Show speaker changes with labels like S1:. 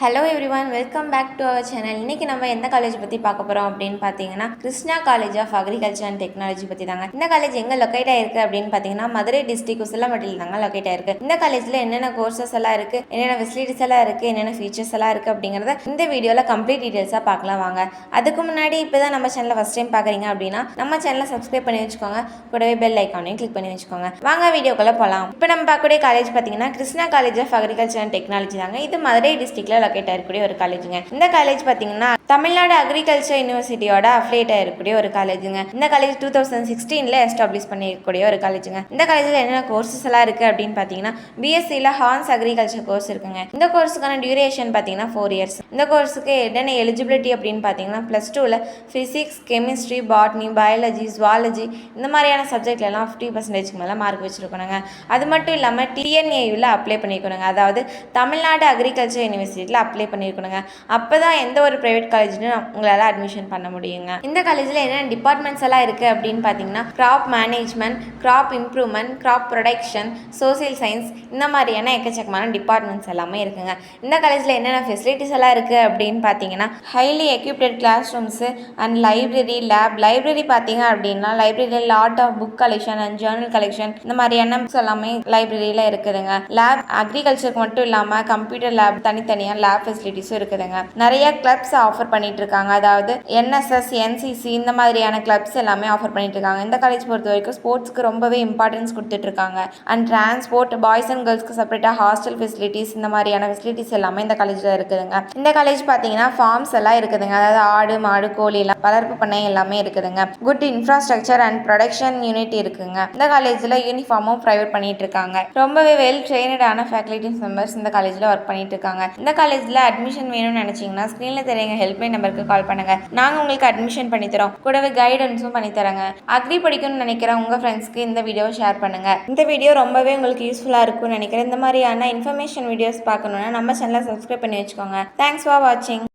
S1: Hello everyone, welcome back to our channel. இன்றைக்கி நம்ம எந்த காலேஜ் பற்றி பார்க்க போகிறோம் அப்படின்னு பார்த்தீங்கன்னா, Krishna college of agriculture and technology பற்றி தாங்க. இந்த காலேஜ் எங்கே லொக்கேட் ஆயிருக்கு அப்படின்னு பார்த்தீங்கன்னா, மதுரை டிஸ்ட்ரிக்ட் உசிலம்பட்டியில் தாங்க லொக்கேட் ஆயிருக்கு. இந்த காலேஜில் என்னென்ன கோர்சஸ் எல்லாம் இருக்குது, என்னென்ன ஃபெசிலிட்டிஸ் எல்லாம் இருக்குது, என்னென்ன ஃபீச்சர்ஸ் எல்லாம் இருக்குது அப்படிங்கிறத இந்த வீடியோவில் கம்ப்ளீட் டீட்டெயில்ஸாக பார்க்கலாம் வாங்க. அதுக்கு முன்னாடி இப்போ தான் நம்ம சேனலை ஃபஸ்ட் டைம் பார்க்குறீங்க அப்படின்னா நம்ம சேனலை சப்ஸ்கிரைப் பண்ணி வச்சுக்கோங்க, கூடவே பெல் ஐக்கானையும் கிளிக் பண்ணி வச்சுக்கோங்க. வாங்க வீடியோக்குள்ளே போகலாம். இப்போ நம்ம பார்க்கக்கூடிய காலேஜ் பார்த்தீங்கன்னா Krishna college of agriculture and technology தாங்க. இது மதுரை டிஸ்ட்ரிக்ட்ல லொக்கேட் ஆயிருக்கூடிய ஒரு காலேஜுங்க. இந்த காலேஜ் பார்த்தீங்கன்னா தமிழ்நாடு அக்ரிகல்ச்சர் யூனிவர்சிட்டியோட அஃபிலியேட் ஆயிருக்கூடிய ஒரு காலேஜுங்க. இந்த காலேஜ் 2016 எஸ்டாப்ளிஷ் பண்ணிருக்கக்கூடிய ஒரு காலேஜுங்க. இந்த காலேஜில் என்னென்ன கோர்சஸ் எல்லாம் இருக்குது அப்படின்னு பார்த்தீங்கன்னா, பிஎஸ்சியில் ஹார்ன்ஸ் அக்ரிகல்ச்சர் கோர்ஸ் இருக்குங்க. இந்த கோர்ஸுக்கான டியூரேஷன் பார்த்தீங்கன்னா 4 இயர்ஸ். இந்த கோர்ஸுக்கு என்னென்ன எலிஜிபிலிட்டி அப்படின்னு பார்த்தீங்கன்னா, +2ல் physics, chemistry, botany, biology, zoology இந்த மாதிரியான சப்ஜெக்ட்லாம் 50% மேலே மார்க் வச்சுருக்கணுங்க. அது மட்டும் இல்லாமல் டிஎன்ஏயூவில் அப்ளை பண்ணியிருக்கணுங்க. அதாவது தமிழ்நாடு அக்ரிகல்ச்சர் யூனிவர்சிட்டியில் அப்ளை பண்ணியிருக்கணுங்க. அப்போ தான் எந்த ஒரு ப்ரைவேட் காலேஜ்லையும் உங்களால் அட்மிஷன் பண்ண முடியுங்க. இந்த காலேஜில் என்னென்ன டிபார்ட்மெண்ட்ஸ் எல்லாம் இருக்குது அப்படின்னு பார்த்தீங்கன்னா, crop management, crop improvement, crop production, social science இந்த மாதிரியான எக்கச்சக்கமான டிபார்ட்மெண்ட்ஸ் எல்லாமே இருக்குங்க. இந்த காலேஜில் என்னென்ன ஃபெசிலிட்டிஸ் எல்லாம் இருக்குது அப்படின்னு பார்த்தீங்கன்னா, highly equipped classrooms and library, library பார்த்தீங்க அப்படின்னா லைப்ரரியில் lot of book collection and journal collection இந்த மாதிரியான புக்ஸ் எல்லாமே லைப்ரரியில் இருக்குதுங்க. லேப் அக்ரிகல்ச்சருக்கு மட்டும் இல்லாமல் கம்ப்யூட்டர் லேப், தனித்தனியாக லேப் ஃபெசிலிட்டிஸும் இருக்குதுங்க. நிறைய கிளப்ஸ் ஆஃபர் பண்ணிட்டு இருக்காங்க. அதாவது என்எஸ்எஸ், என்சிசி இந்த மாதிரியான கிளப்ஸ் எல்லாமே ஆஃபர் பண்ணிட்டு இருக்காங்க. இந்த காலேஜ் பொறுத்த வரைக்கும் ஸ்போர்ட்ஸ்க்கு ரொம்பவே இம்பார்ட்டன்ஸ் கொடுத்துட்டு இருக்காங்க. அண்ட் டிரான்ஸ்போர்ட், பாய்ஸ் அண்ட் கேர்ள்ஸ்க்கு செப்பரேட்டாக ஹாஸ்டல் ஃபெசிலிட்டிஸ் இந்த மாதிரியான ஃபெசிலிட்டிஸ் எல்லாமே இந்த காலேஜில் இருக்குதுங்க. இந்த காலேஜ் பார்த்தீங்கன்னா ஃபார்ம்ஸ் எல்லாம் இருக்குதுங்க. அதாவது ஆடு, மாடு, கோழி எல்லாம் வளர்ப்பு பண்ணை எல்லாமே இருக்குதுங்க. Good infrastructure and production unit இருக்குங்க. இந்த காலேஜில் யூனிஃபார்மும் ப்ரைவேட் பண்ணிட்டு இருக்காங்க. ரொம்பவே வெல் ட்ரெயினடான ஃபேக்கல்டி மெம்பர்ஸ் இந்த காலேஜில் ஒர்க் பண்ணிட்டு இருக்காங்க. இந்த காலேஜில் அட்மிஷன் வேணும்னு நினைச்சீங்கன்னா ஸ்க்ரீனில் தெரியங்க ஹெல்ப்லைன் நம்பருக்கு கால் பண்ணுங்க. நாங்கள் உங்களுக்கு அட்மிஷன் பண்ணி தரோம், கூடவே கைடன்ஸும் பண்ணி தராங்க. அக்ரி படிக்கணும்னு நினைக்கிற உங்கள் ஃப்ரெண்ட்ஸ்க்கு இந்த வீடியோவை ஷேர் பண்ணுங்க. இந்த வீடியோ ரொம்பவே உங்களுக்கு யூஸ்ஃபுல்லாக இருக்கும்னு நினைக்கிறேன். இந்த மாதிரியான இன்ஃபர்மேஷன் வீடியோஸ் பார்க்கணுன்னா நம்ம சேனலை சப்ஸ்கிரைப் பண்ணி வச்சுக்கோங்க. தேங்க்ஸ் ஃபார் வாட்சிங்.